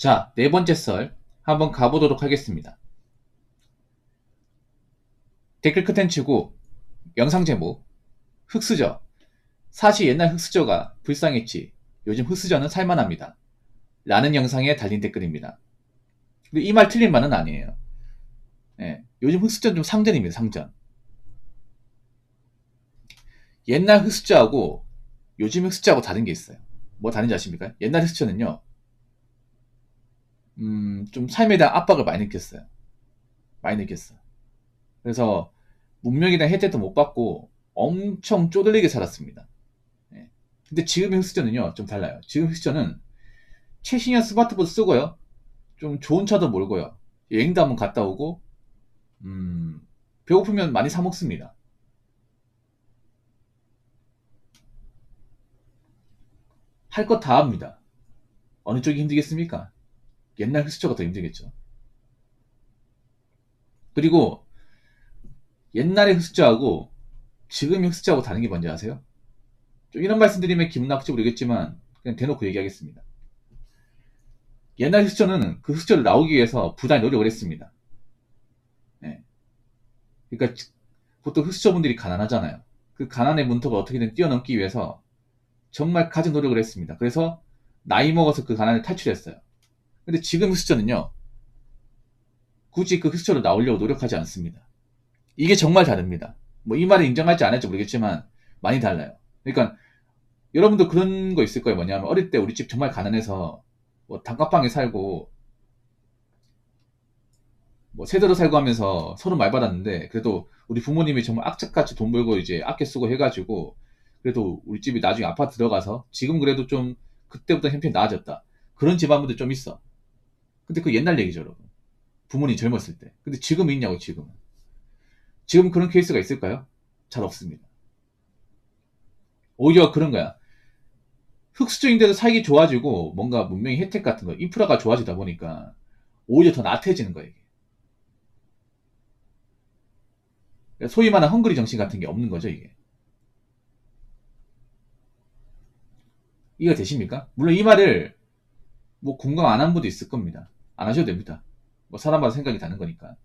자, 네 번째 썰 한번 가보도록 하겠습니다. 댓글 컨텐츠고 영상 제목 흑수저. 사실 옛날 흑수저가 불쌍했지 요즘 흑수저는 살만합니다 라는 영상에 달린 댓글입니다. 근데 이 말 틀린 말은 아니에요. 요즘 흑수저는 좀 상전입니다. 상전. 옛날 흑수저하고 요즘 흑수저하고 다른 게 있어요. 뭐 다른지 아십니까? 옛날 흑수저는요 좀 삶에 대한 압박을 많이 느꼈어요. 많이 느꼈어. 그래서 문명에 대한 혜택도 못 받고 엄청 쪼들리게 살았습니다. 예. 근데 지금의 흑수저는요 좀 달라요. 지금 흑수저는 최신형 스마트폰 쓰고요, 좀 좋은 차도 몰고요, 여행도 한번 갔다 오고, 배고프면 많이 사 먹습니다. 할 것 다 합니다. 어느 쪽이 힘들겠습니까? 옛날 흑수저가 더 힘들겠죠. 그리고 옛날의 흑수저하고 지금의 흑수저하고 다른 게 뭔지 아세요? 좀 이런 말씀 드리면 기분 나쁠지 모르겠지만 그냥 대놓고 얘기하겠습니다. 옛날 흑수저는 그 흑수저를 나오기 위해서 부단히 노력을 했습니다. 예. 그러니까 보통 흑수저분들이 가난하잖아요. 그 가난의 문턱을 어떻게든 뛰어넘기 위해서 정말 가진 노력을 했습니다. 그래서 나이 먹어서 그 가난을 탈출했어요. 근데 지금 흑수저는요, 굳이 그 흑수저로 나오려고 노력하지 않습니다. 이게 정말 다릅니다. 뭐 이 말을 인정할지 안 할지 모르겠지만 많이 달라요. 그러니까 여러분도 그런 거 있을 거예요. 뭐냐면 어릴 때 우리 집 정말 가난해서 뭐 단칸방에 살고 뭐 세대로 살고 하면서 서로 말 받았는데, 그래도 우리 부모님이 정말 악착같이 돈 벌고 이제 아껴 쓰고 해가지고 그래도 우리 집이 나중에 아파트 들어가서 지금 그래도 좀 그때보다 형편이 나아졌다, 그런 집안분들 좀 있어. 근데 그 옛날 얘기죠, 여러분. 부모님 젊었을 때. 근데 지금 있냐고. 지금 그런 케이스가 있을까요? 잘 없습니다. 오히려 그런 거야. 흑수저인데도 살기 좋아지고 뭔가 문명의 혜택 같은 거, 인프라가 좋아지다 보니까 오히려 더 나태해지는 거예요, 이게. 소위 말하는 헝그리 정신 같은 게 없는 거죠, 이게. 이해가 되십니까? 물론 이 말을 뭐 공감 안 한 분도 있을 겁니다. 안 하셔도 됩니다. 뭐 사람마다 생각이 다른 거니까.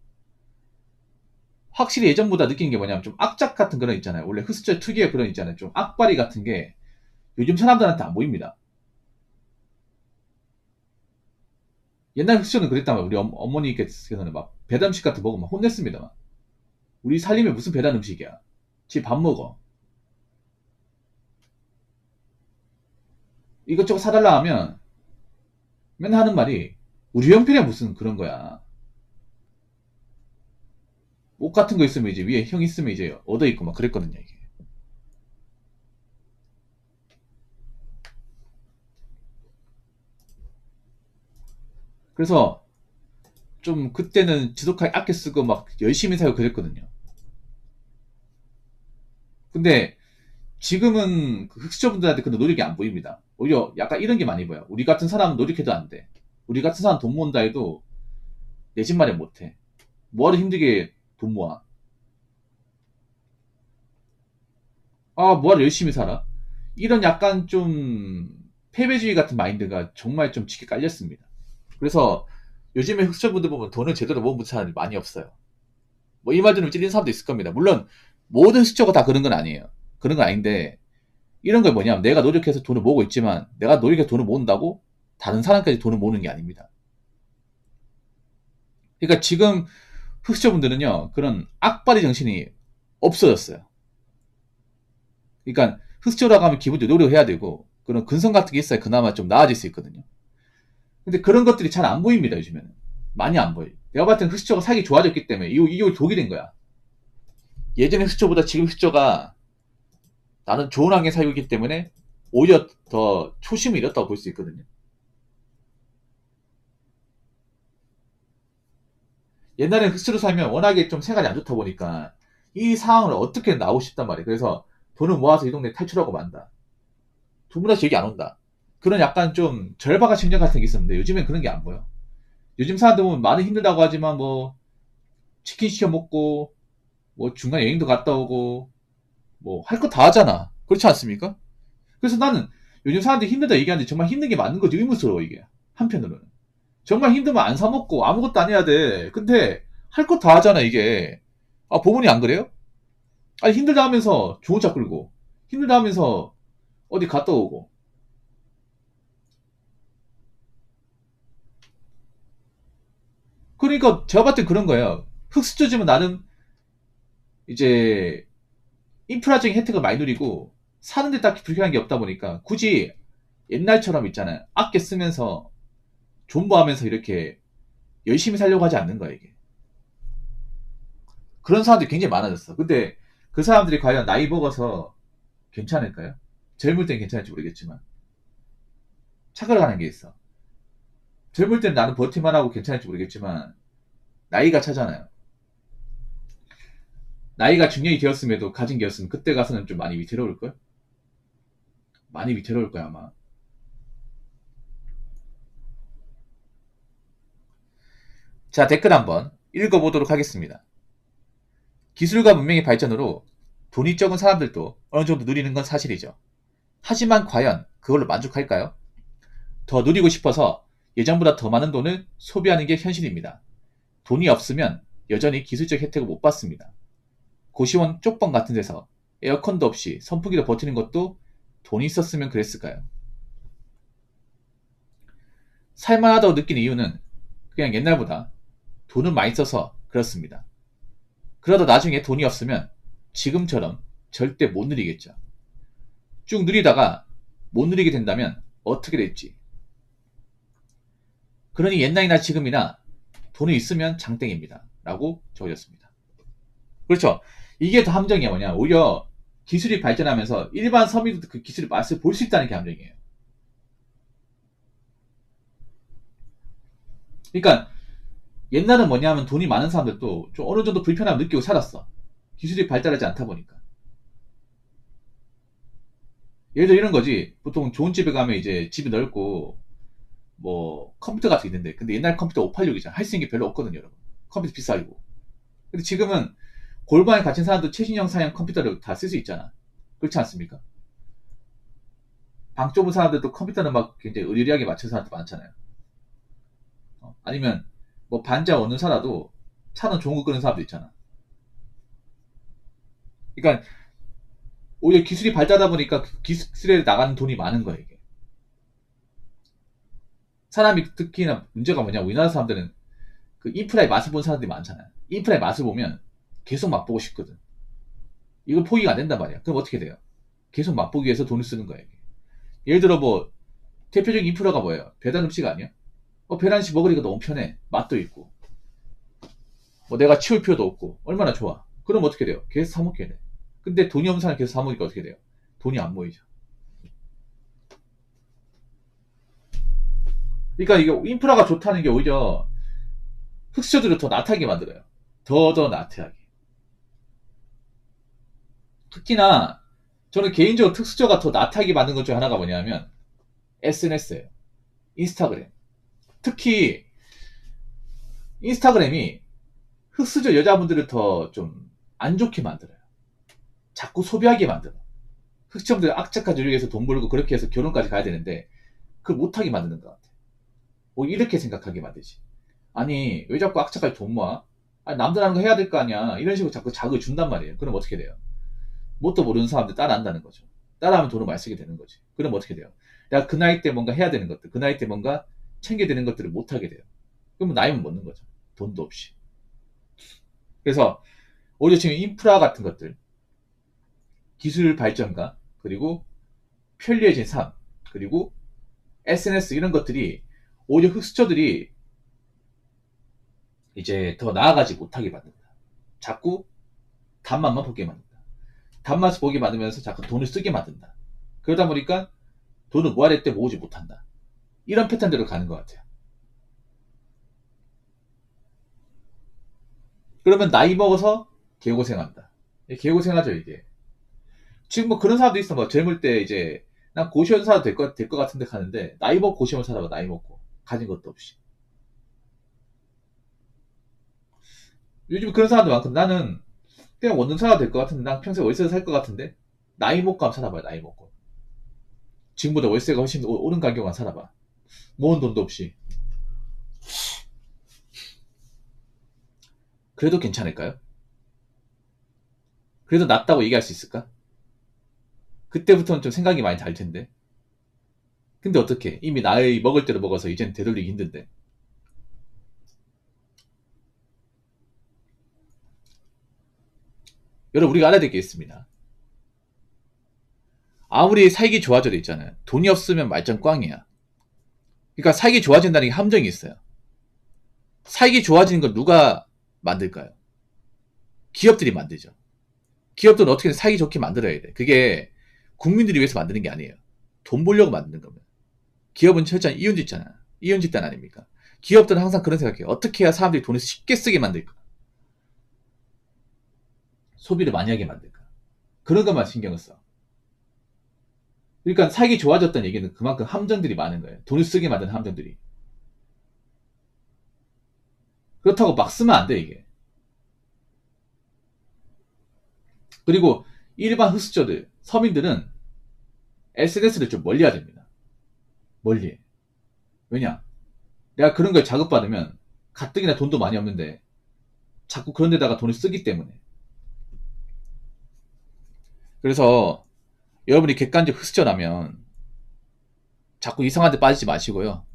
확실히 예전보다 느끼는 게 뭐냐면 좀 악착 같은 그런 있잖아요. 원래 흑수저 특유의 그런 있잖아요. 좀 악바리 같은 게 요즘 사람들한테 안 보입니다. 옛날 흑수저는 그랬다면 우리 어머니께서는 막 배달 음식 같은 거 먹으면 혼냈습니다. 막. 우리 살림에 무슨 배달 음식이야. 집 밥 먹어. 이것저것 사달라 하면 맨날 하는 말이 우리 형편이 무슨 그런 거야. 옷 같은 거 있으면 이제 위에 형 있으면 이제 얻어 입고 막 그랬거든요, 이게. 그래서 좀 그때는 지독하게 아껴 쓰고 막 열심히 살고 그랬거든요. 근데 지금은 그 흑수저분들한테 그 노력이 안 보입니다. 오히려 약간 이런 게 많이 보여. 우리 같은 사람은 노력해도 안 돼. 우리 같은 사람 돈 모은다 해도 내 집 마련 못 해. 뭐하러 힘들게 돈 모아. 아, 뭐하러 열심히 살아. 이런 약간 좀 패배주의 같은 마인드가 정말 좀 짙게 깔렸습니다. 그래서 요즘에 흑수저분들 보면 돈을 제대로 모은 사람이 많이 없어요. 뭐 이 말 들으면 찔리는 사람도 있을 겁니다. 물론 모든 흑수저가 다 그런 건 아니에요. 그런 건 아닌데, 이런 게 뭐냐면 내가 노력해서 돈을 모으고 있지만 내가 노력해서 돈을 모은다고 다른 사람까지 돈을 모으는 게 아닙니다. 그러니까 지금 흑수저분들은요, 그런 악바리 정신이 없어졌어요. 그러니까 흑수저라고 하면 기본적으로 노력해야 되고 그런 근성 같은 게 있어야 그나마 좀 나아질 수 있거든요. 근데 그런 것들이 잘 안 보입니다, 요즘에는. 많이 안 보여요. 내가 봤을 때는 흑수저가 살기 좋아졌기 때문에 이게 독이 된 거야. 예전의 흑수저보다 지금 흑수저가 나는 좋은 환경에 살고 있기 때문에 오히려 더 초심을 잃었다고 볼 수 있거든요. 옛날에는 흑수로 살면 워낙에 좀 생활이 안 좋다 보니까 이 상황을 어떻게 나오고 싶단 말이에요. 그래서 돈을 모아서 이 동네 탈출하고 만다. 두 분 다시 얘기 안 온다. 그런 약간 좀 절박한 심정 같은 게 있었는데 요즘엔 그런 게 안 보여. 요즘 사람들 보면 많이 힘들다고 하지만 뭐 치킨 시켜 먹고 뭐 중간 여행도 갔다 오고 뭐 할 거 다 하잖아. 그렇지 않습니까? 그래서 나는 요즘 사람들이 힘들다 얘기하는데 정말 힘든 게 맞는 거지 의무스러워, 이게. 한편으로는. 정말 힘들면 안 사먹고 아무것도 안 해야 돼. 근데 할 거 다 하잖아, 이게. 아, 부모님 안 그래요? 아니, 힘들다 하면서 좋은 차 끌고, 힘들다 하면서 어디 갔다 오고. 그러니까 제가 봤을 때 그런 거예요. 흑수저지만 나는 이제 인프라적인 혜택을 많이 누리고 사는데 딱히 불편한 게 없다 보니까 굳이 옛날처럼 있잖아요. 아껴 쓰면서 존버하면서 이렇게 열심히 살려고 하지 않는 거야, 이게. 그런 사람들이 굉장히 많아졌어. 근데 그 사람들이 과연 나이 먹어서 괜찮을까요? 젊을 땐 괜찮을지 모르겠지만 착각을 하는 게 있어. 젊을 땐 나는 버티만 하고 괜찮을지 모르겠지만 나이가 차잖아요. 나이가 중년이 되었음에도 가진 게 없으면 그때 가서는 좀 많이 위태로울걸? 많이 위태로울 거야, 아마. 자, 댓글 한번 읽어보도록 하겠습니다. 기술과 문명의 발전으로 돈이 적은 사람들도 어느 정도 누리는 건 사실이죠. 하지만 과연 그걸로 만족할까요? 더 누리고 싶어서 예전보다 더 많은 돈을 소비하는 게 현실입니다. 돈이 없으면 여전히 기술적 혜택을 못 받습니다. 고시원 쪽방 같은 데서 에어컨도 없이 선풍기로 버티는 것도 돈이 있었으면 그랬을까요? 살만하다고 느끼는 이유는 그냥 옛날보다 돈을 많이 써서 그렇습니다. 그러다 나중에 돈이 없으면 지금처럼 절대 못 누리겠죠. 쭉 누리다가 못 누리게 된다면 어떻게 될지. 그러니 옛날이나 지금이나 돈이 있으면 장땡입니다. 라고 적어졌습니다. 그렇죠. 이게 더 함정이야. 뭐냐, 오히려 기술이 발전하면서 일반 서민도 그 기술의 맛을 볼 수 있다는 게 함정이에요. 그러니까 옛날은 뭐냐면 돈이 많은 사람들도 좀 어느 정도 불편함을 느끼고 살았어. 기술이 발달하지 않다 보니까. 예를 들어 이런 거지. 보통 좋은 집에 가면 이제 집이 넓고 뭐 컴퓨터 같은 게 있는데, 근데 옛날 컴퓨터 586이잖아. 할 수 있는 게 별로 없거든요, 여러분. 컴퓨터 비싸고. 근데 지금은 골반에 갇힌 사람도 최신형 사양 컴퓨터를 다 쓸 수 있잖아. 그렇지 않습니까? 방 좁은 사람들도 컴퓨터는 막 굉장히 의리하게 맞춘 사람도 많잖아요. 아니면 뭐 반자 어느 살아도 차는 좋은 거 끄는 사람도 있잖아. 그러니까 오히려 기술이 발달하다 보니까 그 기술에 나가는 돈이 많은 거야, 이게. 사람이 특히나 문제가 뭐냐, 우리나라 사람들은 그 인프라의 맛을 본 사람들이 많잖아요. 인프라의 맛을 보면 계속 맛보고 싶거든. 이거 포기가 안 된단 말이야. 그럼 어떻게 돼요? 계속 맛보기 위해서 돈을 쓰는 거야, 이게. 예를 들어 뭐 대표적인 인프라가 뭐예요? 배달 음식 아니야? 배달 음식 먹으니까 너무 편해. 맛도 있고. 뭐 내가 치울 필요도 없고. 얼마나 좋아. 그럼 어떻게 돼요? 계속 사 먹게 돼. 근데 돈이 없는 사람이 계속 사 먹으니까 어떻게 돼요? 돈이 안 모이죠. 그러니까 이게 인프라가 좋다는 게 오히려 흑수저들을 더 나태하게 만들어요. 더 나태하게. 특히나 저는 개인적으로 흑수저가 더 나태하게 만든 것 중에 하나가 뭐냐면 SNS예요. 인스타그램. 특히 인스타그램이 흑수저 여자분들을 더 좀 안 좋게 만들어요. 자꾸 소비하게 만들어. 흑수저분들 악착같이 위해서 돈 벌고 그렇게 해서 결혼까지 가야 되는데 그걸 못하게 만드는 것 같아. 뭐 이렇게 생각하게 만들지. 아니 왜 자꾸 악착같이 돈 모아? 아니, 남들 하는 거 해야 될 거 아니야. 이런 식으로 자꾸 자극을 준단 말이에요. 그럼 어떻게 돼요? 뭣도 모르는 사람들 따라한다는 거죠. 따라하면 돈을 많이 쓰게 되는 거지. 그럼 어떻게 돼요? 내가 그 나이 때 뭔가 해야 되는 것들, 그 나이 때 뭔가 챙겨야 되는 것들을 못 하게 돼요. 그러면 나이면 먹는 거죠. 돈도 없이. 그래서 오히려 지금 인프라 같은 것들, 기술 발전과 그리고 편리해진 삶, 그리고 SNS 이런 것들이 오히려 흑수저들이 이제 더 나아가지 못하게 만든다. 자꾸 단맛만 보게 만든다. 단맛을 보게 만들면서 자꾸 돈을 쓰게 만든다. 그러다 보니까 돈을 모아야 될 때 모으지 못한다. 이런 패턴대로 가는 것 같아요. 그러면 나이 먹어서 개고생한다. 개고생하죠, 이게. 지금 뭐 그런 사람도 있어. 뭐 젊을 때 이제 난 고시원 살아도 될 것 같은데 가는데 나이 먹고 고시원 살아봐. 나이 먹고 가진 것도 없이. 요즘 그런 사람도 많거든. 나는 그냥 원룸 살아도 될 것 같은데 난 평생 월세로 살 것 같은데 나이 먹고 한번 살아봐요. 나이 먹고 지금보다 월세가 훨씬 오른 가격만 살아봐. 모은 돈도 없이. 그래도 괜찮을까요? 그래도 낫다고 얘기할 수 있을까? 그때부터는 좀 생각이 많이 다를 텐데. 근데 어떻게? 이미 나이 먹을 대로 먹어서 이젠 되돌리기 힘든데. 여러분, 우리가 알아야 될 게 있습니다. 아무리 살기 좋아져도 있잖아요. 돈이 없으면 말짱 꽝이야. 그러니까 살기 좋아진다는 게 함정이 있어요. 살기 좋아지는 건 누가 만들까요? 기업들이 만들죠. 기업들은 어떻게든 살기 좋게 만들어야 돼. 그게 국민들이 위해서 만드는 게 아니에요. 돈 벌려고 만드는 겁니다. 기업은 철저한 이윤집단, 이윤집단 아닙니까? 기업들은 항상 그런 생각해요. 어떻게 해야 사람들이 돈을 쉽게 쓰게 만들까? 소비를 많이 하게 만들까? 그런 것만 신경을 써. 그러니까 살기 좋아졌다는 얘기는 그만큼 함정들이 많은 거예요. 돈을 쓰게 만드는 함정들이. 그렇다고 막 쓰면 안 돼, 이게. 그리고 일반 흑수저들, 서민들은 SNS를 좀 멀리 해야 됩니다. 멀리 해. 왜냐? 내가 그런 걸 자극받으면 가뜩이나 돈도 많이 없는데 자꾸 그런 데다가 돈을 쓰기 때문에. 그래서 여러분이 객관적 흑수저라면 자꾸 이상한 데 빠지지 마시고요.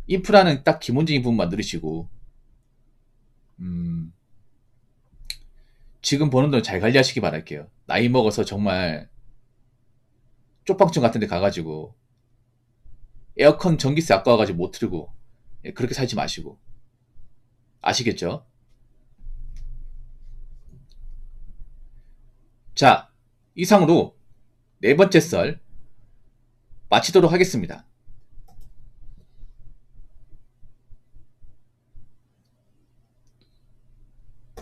인프라는 딱 기본적인 부분만 들으시고 지금 버는 돈 잘 관리하시기 바랄게요. 나이 먹어서 정말 쪽방촌 같은 데 가가지고 에어컨 전기세 아까워가지고 못 틀고 그렇게 살지 마시고. 아시겠죠? 자, 이상으로 네 번째 썰 마치도록 하겠습니다.